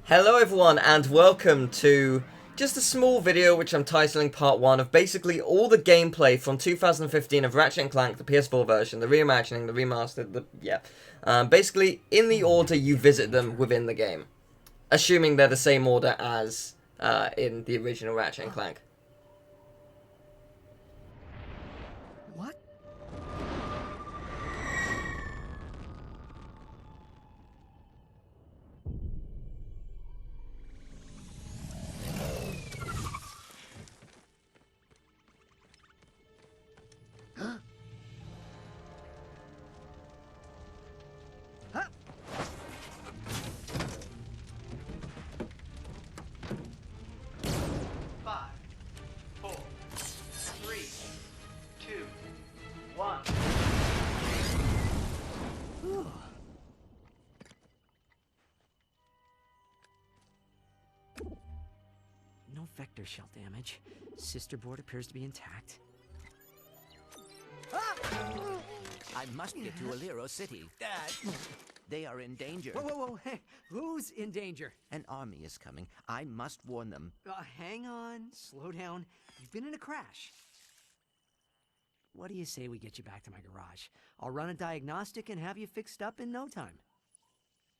Hello everyone and welcome to just a small video which I'm titling part 1 of basically all the gameplay from 2015 of Ratchet Clank, the PS4 version, the reimagining, the remastered, basically in the order you visit them within the game. Assuming they're the same order as in the original Ratchet Clank. What? No vector shell damage. Sister board appears to be intact. I must get to Aleero City. Dad! They are in danger. Whoa. Hey, who's in danger? An army is coming. I must warn them. Hang on. Slow down. You've been in a crash. What do you say we get you back to my garage? I'll run a diagnostic and have you fixed up in no time.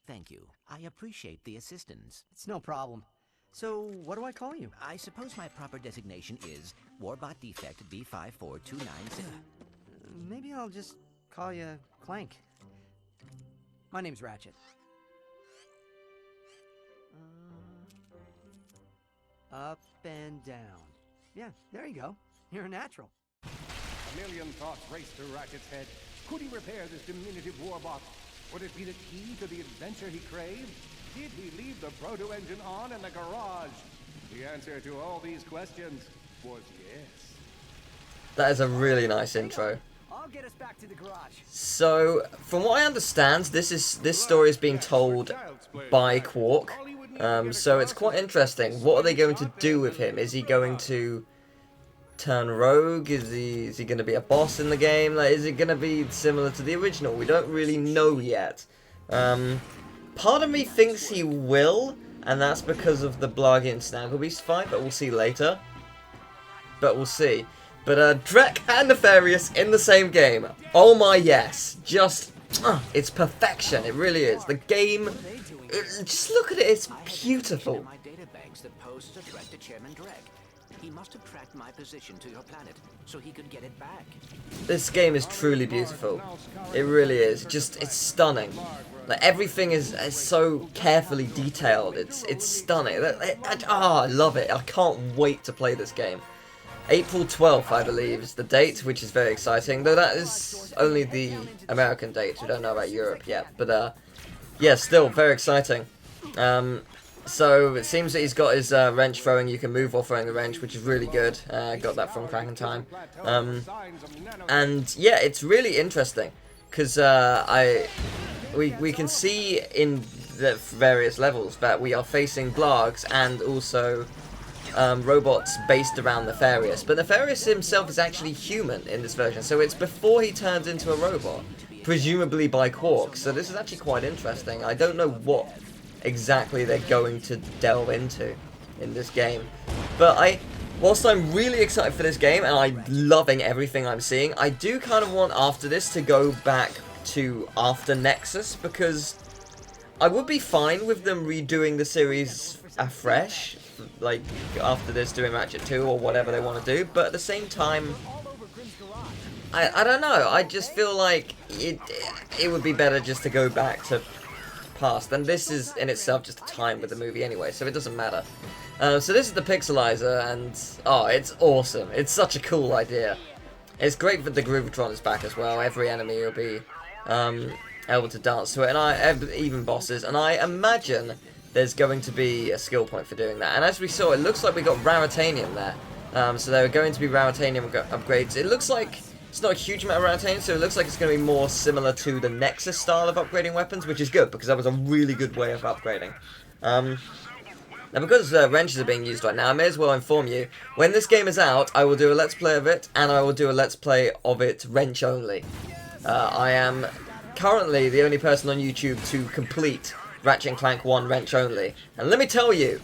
Thank you. I appreciate the assistance. It's no problem. So, what do I call you? I suppose my proper designation is Warbot Defect B54296. Maybe I'll just call you Clank. My name's Ratchet. Up and down. Yeah, there you go. You're a natural. A million thoughts raced through Ratchet's head. Could he repair this diminutive warbot? Would it be the key to the adventure he craved? Did he leave the proto-engine on in the garage? The answer to all these questions was yes. That is a really nice intro. I'll get us back to the garage. So, from what I understand, this story is being told by Quark. So it's quite interesting. What are they going to do with him? Is he going to turn rogue? Is he going to be a boss in the game? Like, is it going to be similar to the original? We don't really know yet. Part of me thinks he will, and that's because of the Blarg and Snagglebeast fight, but we'll see later. But we'll see. But Drek and Nefarious in the same game. Oh my yes. Just, it's perfection. It really is. The game, just look at it. It's beautiful. My databanks that poses a threat to Chairman Drek. He must have tracked my position to your planet, so he could get it back. This game is truly beautiful. It really is. Just, it's stunning. Like, everything is so carefully detailed. It's stunning. I love it. I can't wait to play this game. April 12th, I believe, is the date, which is very exciting. Though that is only the American date. We don't know about Europe yet. But, yeah, still very exciting. So it seems that he's got his wrench throwing. You can move while throwing the wrench, which is really good. Got that from Crack in Time. And yeah, it's really interesting because we can see in the various levels that we are facing Blargs and also robots based around Nefarious. But Nefarious himself is actually human in this version, so it's before he turns into a robot, presumably by Quark. So this is actually quite interesting. I don't know what exactly they're going to delve into in this game, but whilst I'm really excited for this game and I'm loving everything I'm seeing, I do kind of want after this to go back to after Nexus, because I would be fine with them redoing the series afresh, like after this doing Ratchet 2 or whatever they want to do, but at the same time I don't know, I just feel like it would be better just to go back to past, and this is in itself just a time with the movie anyway, so it doesn't matter. So this is the pixelizer, and oh, it's awesome. It's such a cool idea. It's great that the Groovitron is back as well. Every enemy will be able to dance to it, and even bosses, and I imagine there's going to be a skill point for doing that. And as we saw, it looks like we got Raritanium there. So there are going to be Raritanium upgrades. It looks like it's not a huge amount of Raritanium, so it looks like it's going to be more similar to the Nexus style of upgrading weapons, which is good, because that was a really good way of upgrading. Now, because wrenches are being used right now, I may as well inform you, when this game is out, I will do a Let's Play of it, and I will do a Let's Play of it wrench only. I am currently the only person on YouTube to complete Ratchet Clank 1 wrench only. And let me tell you,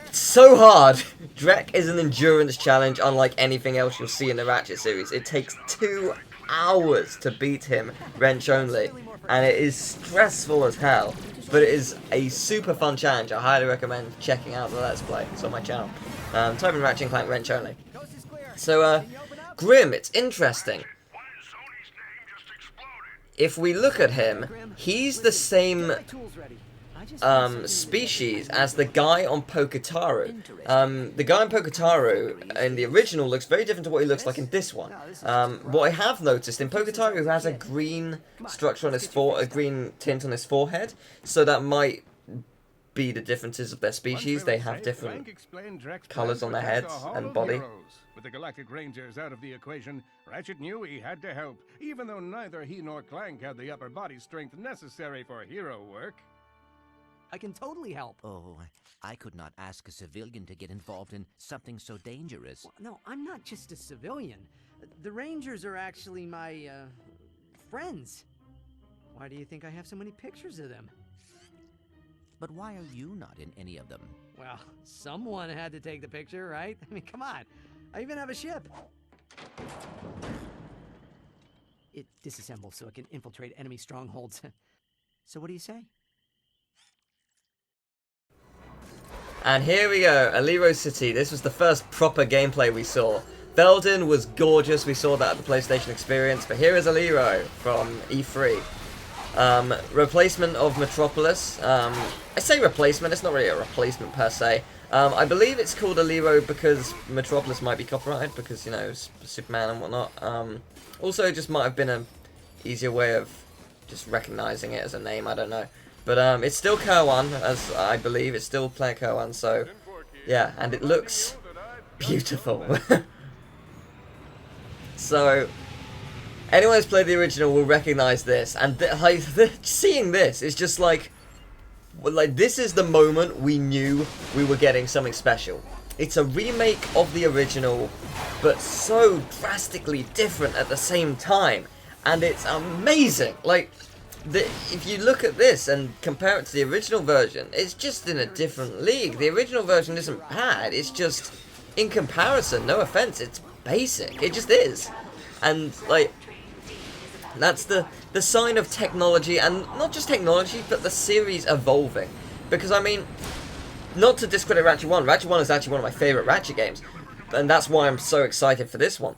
it's so hard. Drek is an endurance challenge unlike anything else you'll see in the Ratchet series. It takes 2 hours to beat him wrench only, and it is stressful as hell. But it is a super fun challenge. I highly recommend checking out the Let's Play. It's on my channel. Type in Ratchet Clank wrench only. So, Grim, it's interesting. If we look at him, he's the same species as the guy on Pokitaru. The guy on Pokitaru in the original looks very different to what he looks like in this one. What I have noticed in Pokitaru, he has a green structure on his a green tint on his forehead, so that might be the differences of their species. They have different colors on their heads and body. With the Galactic Rangers out of the equation, Ratchet knew he had to help, even though neither he nor Clank had the upper body strength necessary for hero work. I can totally help. Oh, I could not ask a civilian to get involved in something so dangerous. Well, no, I'm not just a civilian. The Rangers are actually my, friends. Why do you think I have so many pictures of them? But why are you not in any of them? Well, someone had to take the picture, right? I mean, come on. I even have a ship. It disassembles so it can infiltrate enemy strongholds. So what do you say? And here we go, Aleero City. This was the first proper gameplay we saw. Veldin was gorgeous, we saw that at the PlayStation Experience, but here is Aleero from E3. Replacement of Metropolis. I say replacement, it's not really a replacement per se. I believe it's called Aleero because Metropolis might be copyrighted, because, you know, Superman and whatnot. Also, it just might have been an easier way of just recognizing it as a name, I don't know. But it's still Kerwan, as I believe, it's still player Kerwan, so yeah, and it looks beautiful. So, anyone who's played the original will recognize this, and seeing this is just like, this is the moment we knew we were getting something special. It's a remake of the original, but so drastically different at the same time, and it's amazing. Like, if you look at this and compare it to the original version, it's just in a different league. The original version isn't bad, it's just, in comparison, no offense, it's basic. It just is. And, like, that's the sign of technology, and not just technology, but the series evolving. Because, I mean, not to discredit Ratchet 1, Ratchet 1 is actually one of my favourite Ratchet games, and that's why I'm so excited for this one.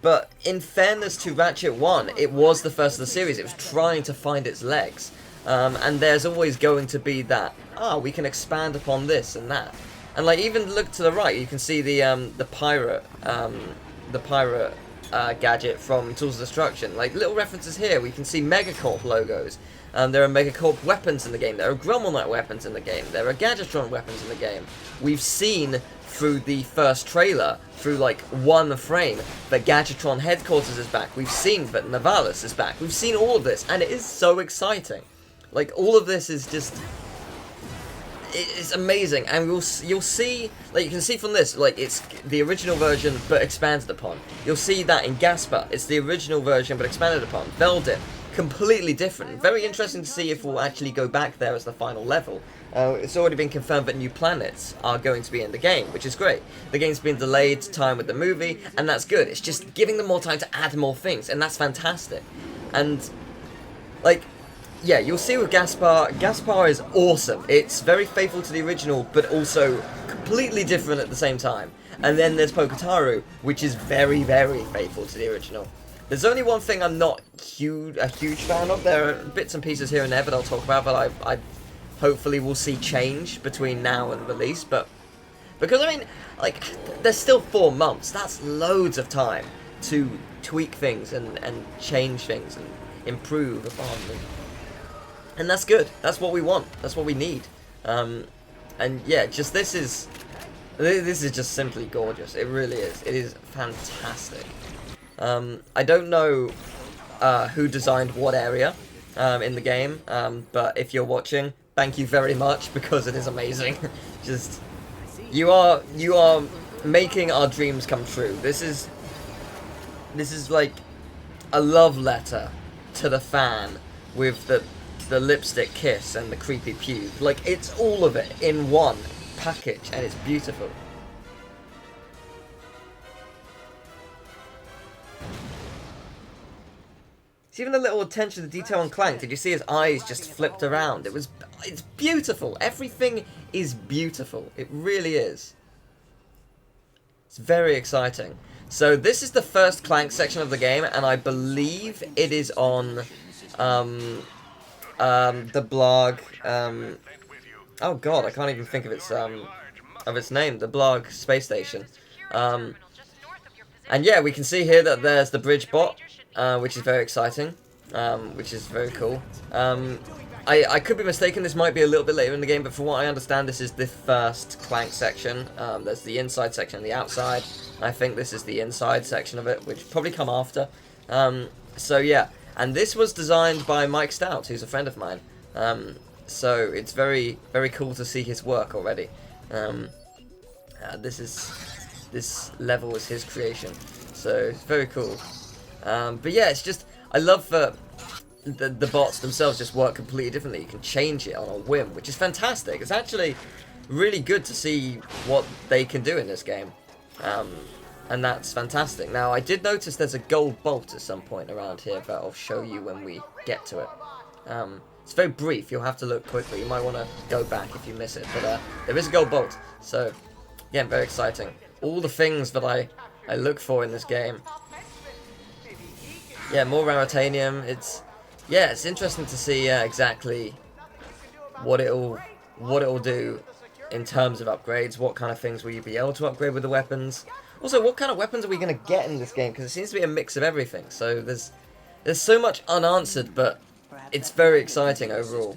But in fairness to Ratchet 1, it was the first of the series. It was trying to find its legs. And there's always going to be that, we can expand upon this and that. And like, even look to the right, you can see the pirate gadget from Tools of Destruction. Like, little references here. We can see Megacorp logos. There are Megacorp weapons in the game. There are Grommelknight weapons in the game. There are Gadgetron weapons in the game. We've seen through the first trailer, through like one frame, that Gadgetron headquarters is back. We've seen that Navalis is back. We've seen all of this, and it is so exciting. Like, all of this is just, it's amazing. And you'll see, like, you can see from this, like, it's the original version but expanded upon. You'll see that in Gaspar, it's the original version but expanded upon. Veldin, completely different. Very interesting to see if we'll actually go back there as the final level. It's already been confirmed that new planets are going to be in the game, which is great. The game's been delayed to time with the movie, and that's good. It's just giving them more time to add more things, and that's fantastic. And, like, yeah, you'll see with Gaspar, Gaspar is awesome. It's very faithful to the original, but also completely different at the same time. And then there's Pokitaru, which is very, very faithful to the original. There's only one thing I'm not a huge fan of. There are bits and pieces here and there that I'll talk about, but I hopefully we'll see change between now and release. But because, I mean, like, there's still 4 months. That's loads of time to tweak things and change things and improve upon them. And that's good. That's what we want. That's what we need. And yeah, just this is just simply gorgeous. It really is. It is fantastic. I don't know who designed what area in the game, but if you're watching, thank you very much, because it is amazing. Just, you are making our dreams come true. This is like a love letter to the fan with the the lipstick kiss and the creepy pube. Like, it's all of it in one package, and it's beautiful. It's even a little attention to detail on Clank. Did you see his eyes just flipped around? It's beautiful. Everything is beautiful. It really is. It's very exciting. So this is the first Clank section of the game, and I believe it is on the Blarg. Oh god, I can't even think of its name. The Blarg space station. And yeah, we can see here that there's the bridge bot, which is very exciting, which is very cool. I could be mistaken, this might be a little bit later in the game, but from what I understand, this is the first Clank section. There's the inside section and the outside. I think this is the inside section of it, which probably come after. So yeah, and this was designed by Mike Stout, who's a friend of mine. So it's very, very cool to see his work already. This level is his creation, so it's very cool. But yeah, it's just, I love the bots themselves just work completely differently. You can change it on a whim, which is fantastic. It's actually really good to see what they can do in this game. And that's fantastic. Now, I did notice there's a gold bolt at some point around here, but I'll show you when we get to it. It's very brief, you'll have to look quickly. You might want to go back if you miss it, but there is a gold bolt. So, again, very exciting. All the things that I look for in this game. Yeah, more Raritanium. It's interesting to see exactly what it'll do in terms of upgrades. What kind of things will you be able to upgrade with the weapons? Also, what kind of weapons are we going to get in this game? Because it seems to be a mix of everything. So there's so much unanswered, but it's very exciting overall.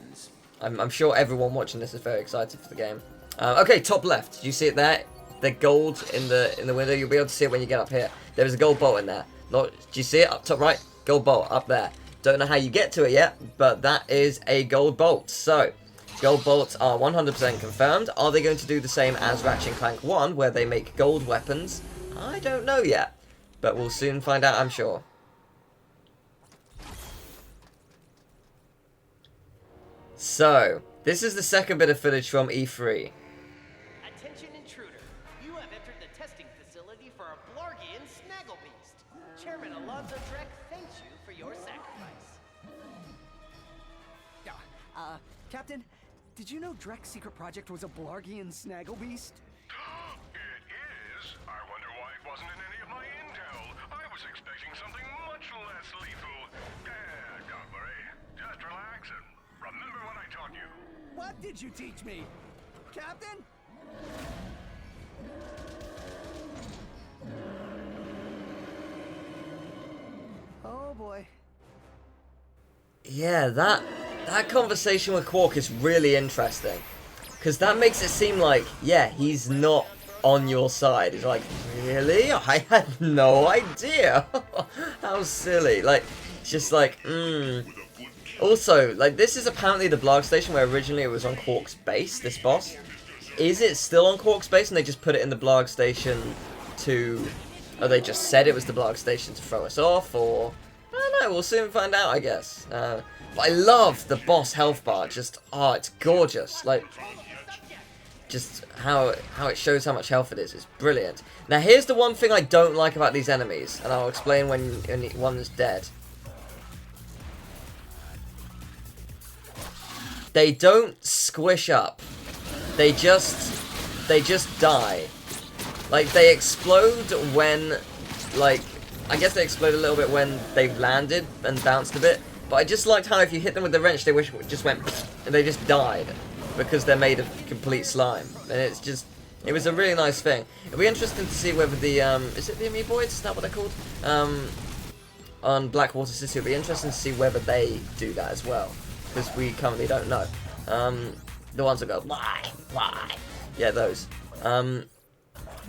I'm sure everyone watching this is very excited for the game. Okay, top left. Did you see it there? The gold in the window. You'll be able to see it when you get up here. There is a gold bolt in there. Do you see it up top right? Gold bolt up there. Don't know how you get to it yet, but that is a gold bolt. So, gold bolts are 100% confirmed. Are they going to do the same as Ratchet Clank 1, where they make gold weapons? I don't know yet, but we'll soon find out, I'm sure. So, this is the second bit of footage from E3. Attention intruder. You have entered the testing facility for a Blargian Snaggle Beast. Chairman Alonzo Drek thanks you for your sacrifice. Captain, did you know Drek's secret project was a Blargian Snaggle Beast? It is. I wonder why it wasn't in any of my intel. I was expecting something much less lethal. Don't worry. Just relax and remember what I taught you. What did you teach me? Captain? Oh boy. Yeah, that conversation with Quark is really interesting. Because that makes it seem like, yeah, he's not on your side. He's like, really? I had no idea. How silly. Like, it's just like, Also, like, this is apparently the Blarg station where originally it was on Quark's base, this boss. Is it still on Quark's base and they just put it in the Blarg station to... Or they just said it was the Blarg station to throw us off, or... I don't know, we'll soon find out, I guess. But I love the boss health bar. Just, oh, it's gorgeous. Like, just how it shows how much health it is. It's brilliant. Now, here's the one thing I don't like about these enemies, and I'll explain when one is dead. They don't squish up. They just die. Like, they explode when, like, I guess they explode a little bit when they've landed and bounced a bit. But I just liked how if you hit them with the wrench, they just went, and they just died. Because they're made of complete slime. And it's just, it was a really nice thing. It'll be interesting to see whether the, is it the Amoeboids? Is that what they're called? On Blackwater City, it'll be interesting to see whether they do that as well. Because we currently don't know. The ones that go, why? Yeah, those.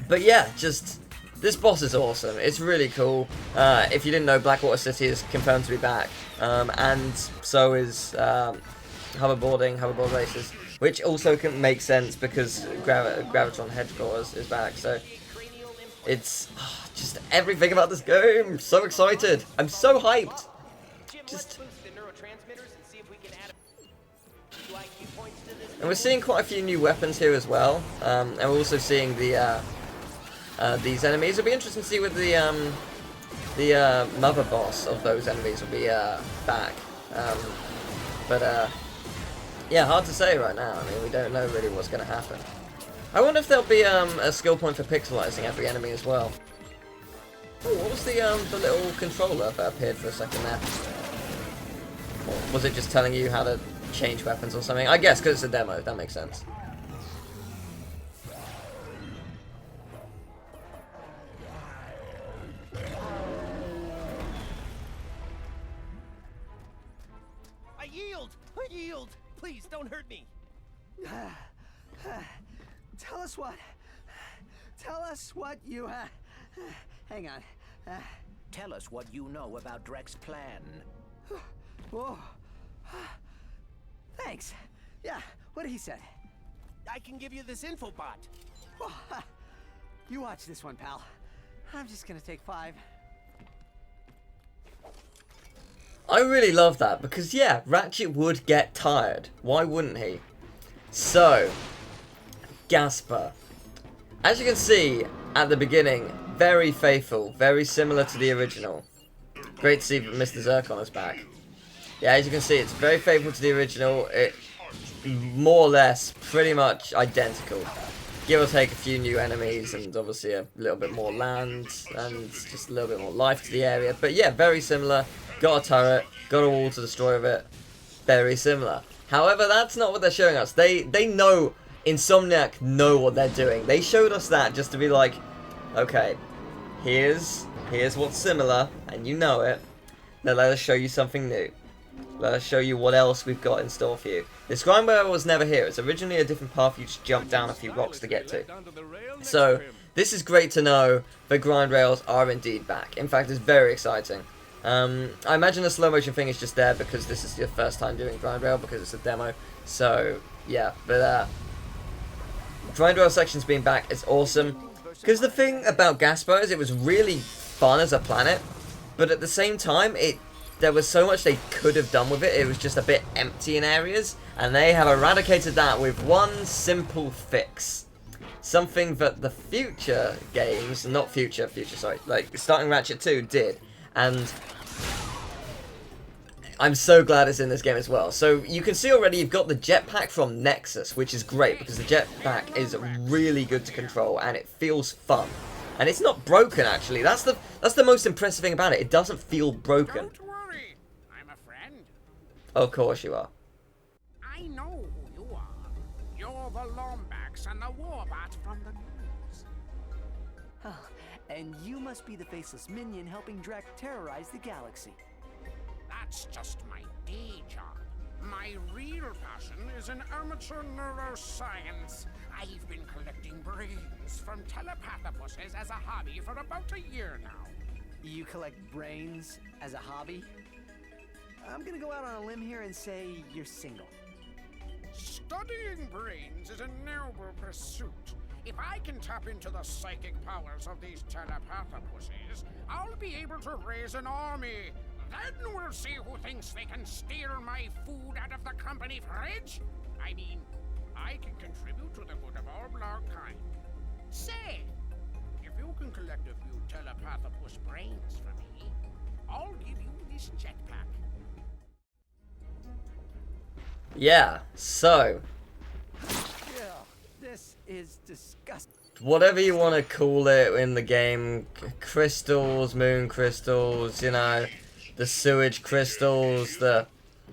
But yeah, just, this boss is awesome. It's really cool. If you didn't know, Blackwater City is confirmed to be back. And so is hoverboard races. Which also can make sense because Gravitron Headquarters is back. So it's just everything about this game. I'm so excited. I'm so hyped. Just And we're seeing quite a few new weapons here as well. And we're also seeing the these enemies. It'll be interesting to see whether the mother boss of those enemies will be back. Yeah, hard to say right now. I mean, we don't know really what's going to happen. I wonder if there'll be a skill point for pixelizing every enemy as well. Oh, what was the little controller that appeared for a second there? Or was it just telling you how to change weapons or something? I guess because it's a demo, that makes sense. I yield! I yield! Please, don't hurt me! Tell us what you, hang on. Tell us what you know about Drek's plan. Whoa. Thanks. Yeah, what he said. I can give you this info bot. Whoa, you watch this one, pal. I'm just gonna take 5. I really love that because, yeah, Ratchet would get tired. Why wouldn't he? So, Gaspar. As you can see at the beginning, very faithful, very similar to the original. Great to see that Mr. Zircon is back. Yeah, as you can see, it's very faithful to the original. It more or less pretty much identical. Give or take a few new enemies and obviously a little bit more land and just a little bit more life to the area. But yeah, very similar. Got a turret, got a wall to destroy with it. Very similar. However, that's not what they're showing us. They know, Insomniac know what they're doing. They showed us that just to be like, okay, here's what's similar, and you know it. Now let us show you something new. Let us show you what else we've got in store for you. This grind rail was never here. It's originally a different path you just jump down a few rocks to get to. So, this is great to know that grind rails are indeed back. In fact, it's very exciting. I imagine the slow motion thing is just there because this is your first time doing grind rail because it's a demo. So, yeah, but grind rail sections being back is awesome. Because the thing about Gaspar is it was really fun as a planet, but at the same time, there was so much they could have done with it. It was just a bit empty in areas, and they have eradicated that with one simple fix. Something that the future games, not future, sorry, like starting Ratchet 2 did, and I'm so glad it's in this game as well. So you can see already you've got the jetpack from Nexus, which is great because the jetpack is really good to control and it feels fun. And it's not broken actually. That's the most impressive thing about it. It doesn't feel broken. Don't worry, I'm a friend. Of course you are. I know who you are. You're the Lombax and the Warbot from the news. Oh, and you must be the faceless minion helping Drek terrorize the galaxy. That's just my day job. My real passion is in amateur neuroscience. I've been collecting brains from telepathopuses as a hobby for about a year now. You collect brains as a hobby? I'm gonna go out on a limb here and say you're single. Studying brains is a noble pursuit. If I can tap into the psychic powers of these telepathopuses, I'll be able to raise an army. Then we'll see who thinks they can steal my food out of the company fridge. I mean, I can contribute to the good of all Blarg kind. Say, if you can collect a few telepathopus brains for me, I'll give you this jetpack. Yeah, so Yeah, this is disgusting. whatever you want to call it in the game, crystals, moon crystals, you know, the sewage crystals, the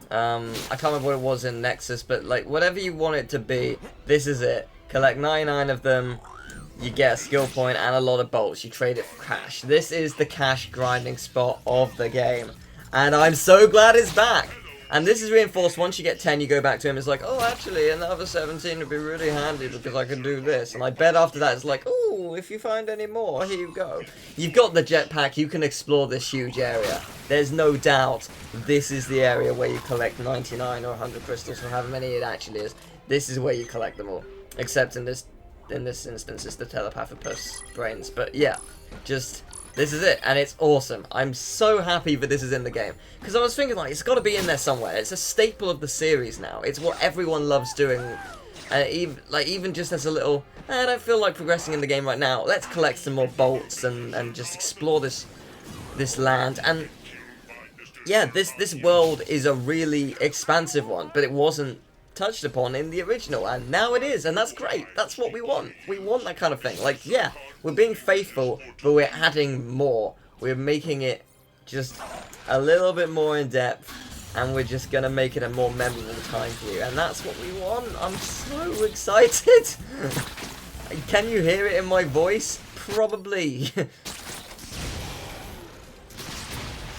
I can't remember what it was in Nexus, but like whatever you want it to be, this is it. Collect 99 of them, you get a skill point and a lot of bolts. You trade it for cash. This is the cash grinding spot of the game, and I'm so glad it's back. And this is reinforced. Once you get 10, you go back to him. It's like, oh, actually, another 17 would be really handy because I can do this. And I bet after that, it's like, oh, if you find any more, here you go. You've got the jetpack. You can explore this huge area. There's no doubt this is the area where you collect 99 or 100 crystals, or however many it actually is. This is where you collect them all. Except in this instance, it's the telepathopus brains. But yeah, just This is it, and it's awesome. I'm so happy that this is in the game. Because I was thinking, like, it's got to be in there somewhere. It's a staple of the series now. It's what everyone loves doing. Even just as a little, I don't feel like progressing in the game right now. Let's collect some more bolts and just explore this land. And yeah, this world is a really expansive one, but it wasn't touched upon in the original, and now it is, and that's great. That's what we want. We want that kind of thing. Like, yeah, we're being faithful, but we're adding more. We're making it just a little bit more in depth, and we're just gonna make it a more memorable time for you, and that's what we want. I'm so excited. Can you hear it in my voice? Probably. It's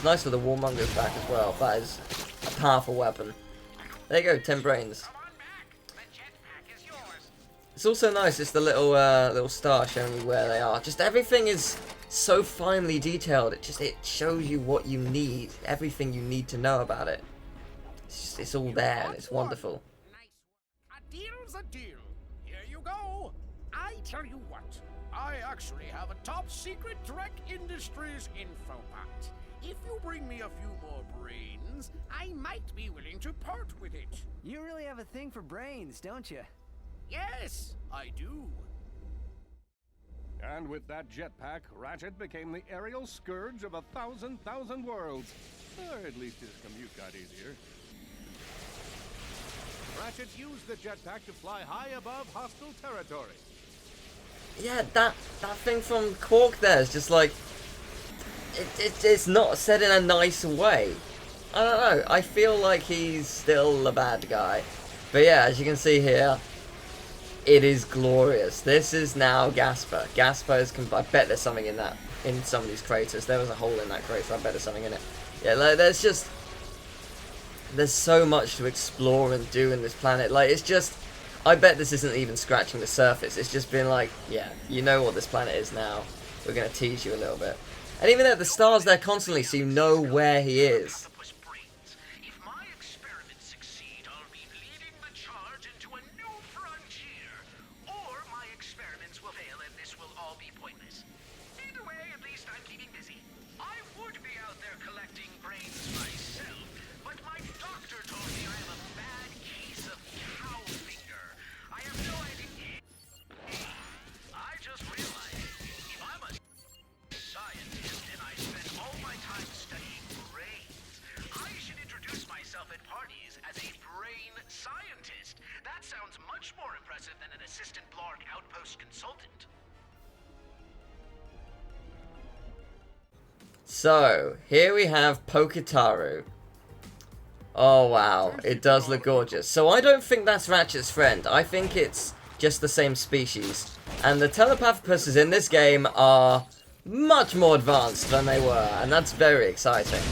nice for the Warmonger's back as well. That is a powerful weapon. There you go, 10 brains. It's also nice, it's the little star showing you where they are. Just everything is so finely detailed. It shows you what you need, everything you need to know about it. It's all there, and it's wonderful. A deal's a deal. Here you go. I tell you what, I actually have a top secret Drek Industries info pact. If you bring me a few more brains, I might be willing to part with it. You really have a thing for brains, don't you? Yes, I do. And with that jetpack, Ratchet became the aerial scourge of 1,000 worlds. Or at least his commute got easier. Ratchet used the jetpack to fly high above hostile territory. Yeah, that thing from Quark there is just like... It's not said in a nice way. I don't know, I feel like he's still a bad guy. But yeah, as you can see here, it is glorious. This is now Gaspar. Gaspar is... I bet there's something in that, in some of these craters. There was a hole in that crater, I bet there's something in it. Yeah, like, there's so much to explore and do in this planet. Like, it's just... I bet this isn't even scratching the surface. It's just been like, yeah, you know what this planet is now. We're going to tease you a little bit. And even though the star's there constantly, so you know where he is. If my experiments succeed, I'll be leading the charge into a new frontier. Or my experiments will fail and this will all be pointless. Either way, at least I'm keeping busy. I would be out there collecting brains myself, but my doctor told me I have a bad case of cow finger. I have no idea. I just realized if I'm a scientist and I spend all my time studying brains, I should introduce myself at parties as a brain scientist. That sounds much more impressive than an assistant Blarg outpost consultant. So, here we have Pokitaru. Oh wow, it does look gorgeous. So I don't think that's Ratchet's friend. I think it's just the same species. And the telepathopusses in this game are much more advanced than they were, and that's very exciting.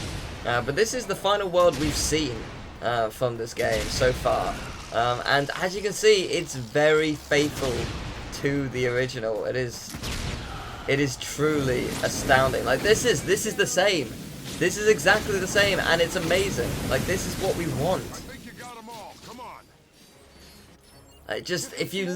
But this is the final world we've seen from this game so far. And as you can see, it's very faithful to the original. It is truly astounding. Like, this is the same. This is exactly the same, and it's amazing. Like, this is what we want. I think you got them all. Come on. Just, if you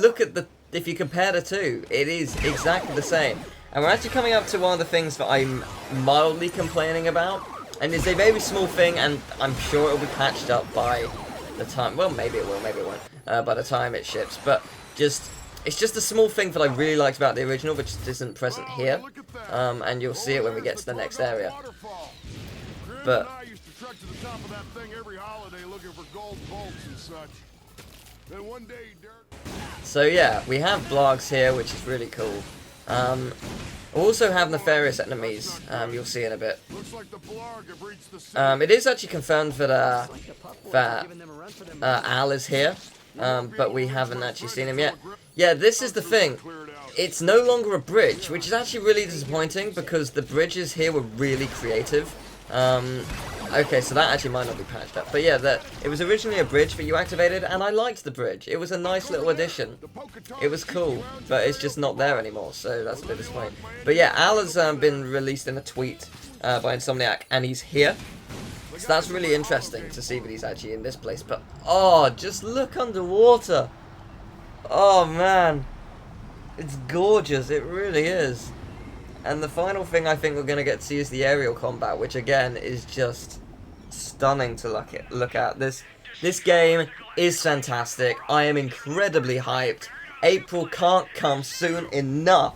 compare the two, it is exactly the same. And we're actually coming up to one of the things that I'm mildly complaining about. And it's a very small thing, and I'm sure it'll be patched up by the time... Well, maybe it will, maybe it won't. By the time it ships. But it's just a small thing that I really liked about the original, which just isn't present here. And you'll see it when we get to the next area. But... I used to trek to the top of that thing every holiday looking for gold bolts and such. Then one day, So yeah, we have Blargs here, which is really cool. We also have nefarious enemies, you'll see in a bit. looks like the Blarg have reached the city. It is actually confirmed that Al is here, but we haven't actually seen him yet. Yeah, this is the thing. It's no longer a bridge, which is actually really disappointing because the bridges here were really creative. Okay, so that actually might not be patched up. But yeah, it was originally a bridge that you activated, and I liked the bridge. It was a nice little addition. It was cool, but it's just not there anymore, so that's a bit disappointing. But yeah, Al has been released in a tweet by Insomniac, and he's here. So that's really interesting to see that he's actually in this place. But, oh, just look underwater. Oh, man. It's gorgeous, it really is. And the final thing I think we're going to get to see is the aerial combat, which again is just stunning to look at. This game is fantastic. I am incredibly hyped. April can't come soon enough.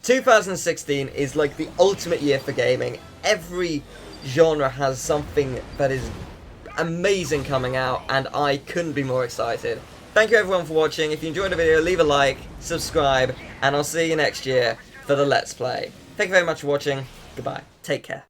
2016 is like the ultimate year for gaming. Every genre has something that is amazing coming out, and I couldn't be more excited. Thank you everyone for watching. If you enjoyed the video, leave a like, subscribe, and I'll see you next year for the Let's Play. Thank you very much for watching. Goodbye. Take care.